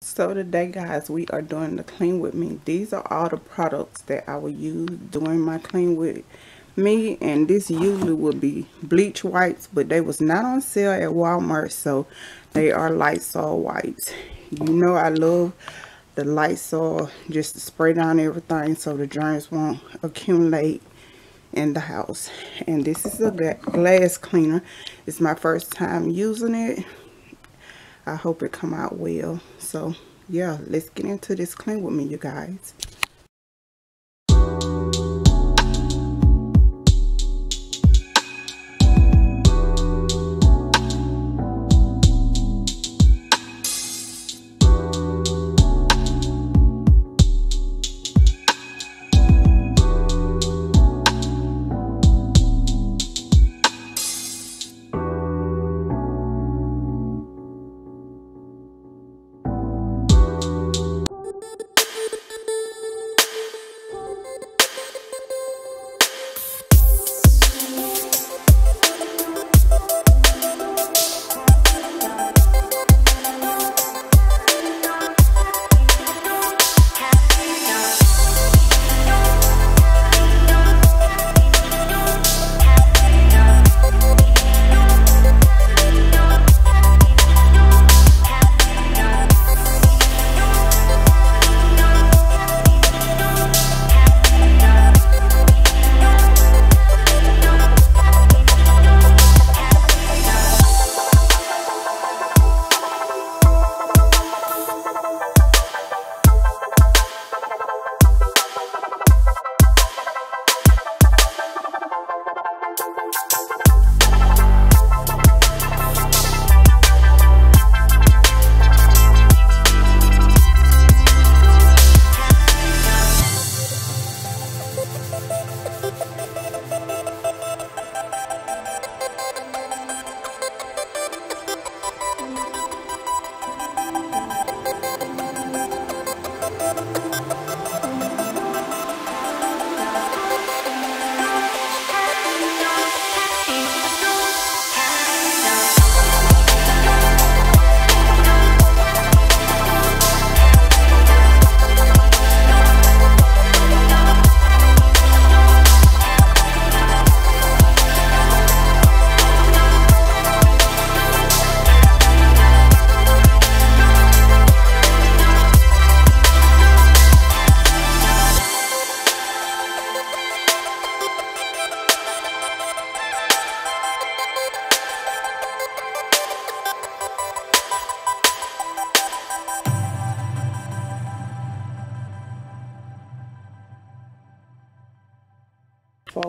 So today guys, we are doing the clean with me. These are all the products that I will use during my clean with me, and this usually would be bleach wipes, but they was not on sale at Walmart, so they are Lysol wipes. You know I love the Lysol just to spray down everything so the germs won't accumulate in the house. And this is a glass cleaner. It's my first time using it. I hope it come out well. So yeah, let's get into this clean with me, you guys.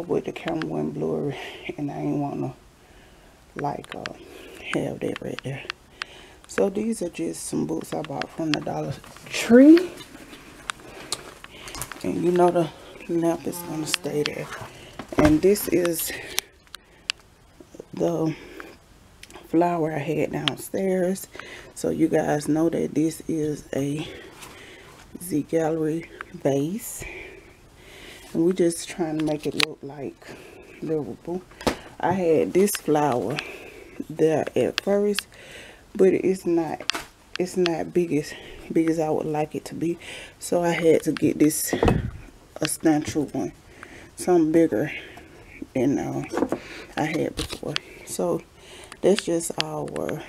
With the camera went blurry, and I ain't want to have that right there. So these are just some boots I bought from the Dollar Tree, and you know the lamp is gonna stay there. And this is the flower I had downstairs, so you guys know that this is a Z Gallery vase. And we're just trying to make it look like livable. I had this flower there at first, but it's not big as I would like it to be. So I had to get this a substantial one, something bigger than I had before. So that's just our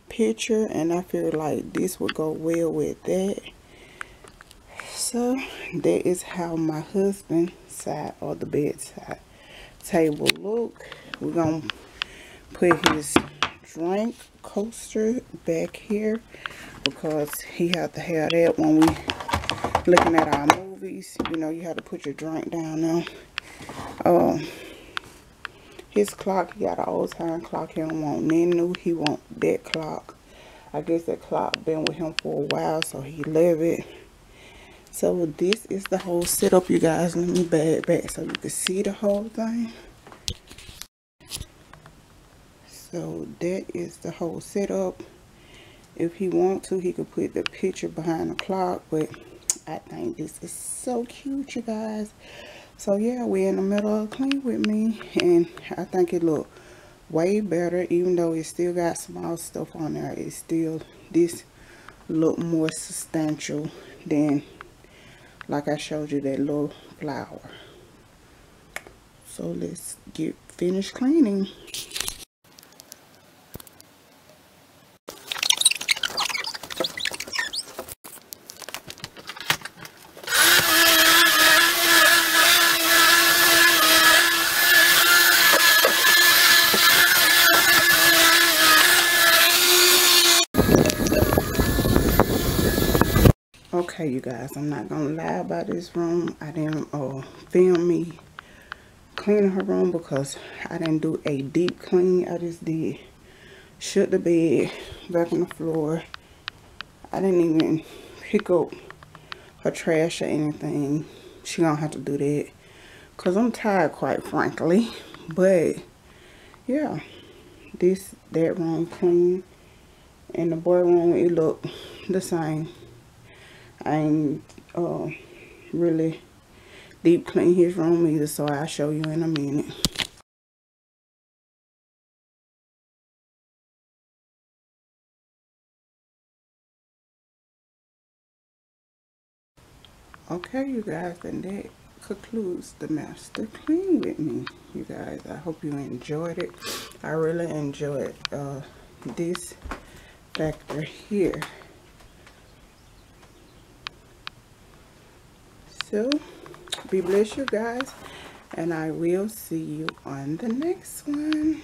picture, and I feel like this would go well with that. So that is how my husband's side, or the bedside table, look. We're gonna put his drink coaster back here because he have to have that when we looking at our movies. You know, you have to put your drink down now. His clock, he got an old time clock. He don't want nothing new. He want that clock. I guess that clock been with him for a while, so he love it. So this is the whole setup, you guys. Let me back so you can see the whole thing. So that is the whole setup. If he want to, he could put the picture behind the clock, but I think this is so cute, you guys. So yeah, we're in the middle of clean with me, and I think it look way better, even though it still got small stuff on there. It's still, this look more substantial than like I showed you that little flower. So let's get finished cleaning. Okay, you guys, I'm not gonna lie about this room. I didn't film me cleaning her room because I didn't do a deep clean. I just did shook the bed, back on the floor. I didn't even pick up her trash or anything. She gonna have to do that because I'm tired, quite frankly. But yeah, that room clean, and the boy room, it looked the same. I ain't really deep clean his room either, so I'll show you in a minute. Okay, you guys, and that concludes the master clean with me. You guys, I hope you enjoyed it. I really enjoyed this factor here. So be blessed, you guys, and I will see you on the next one.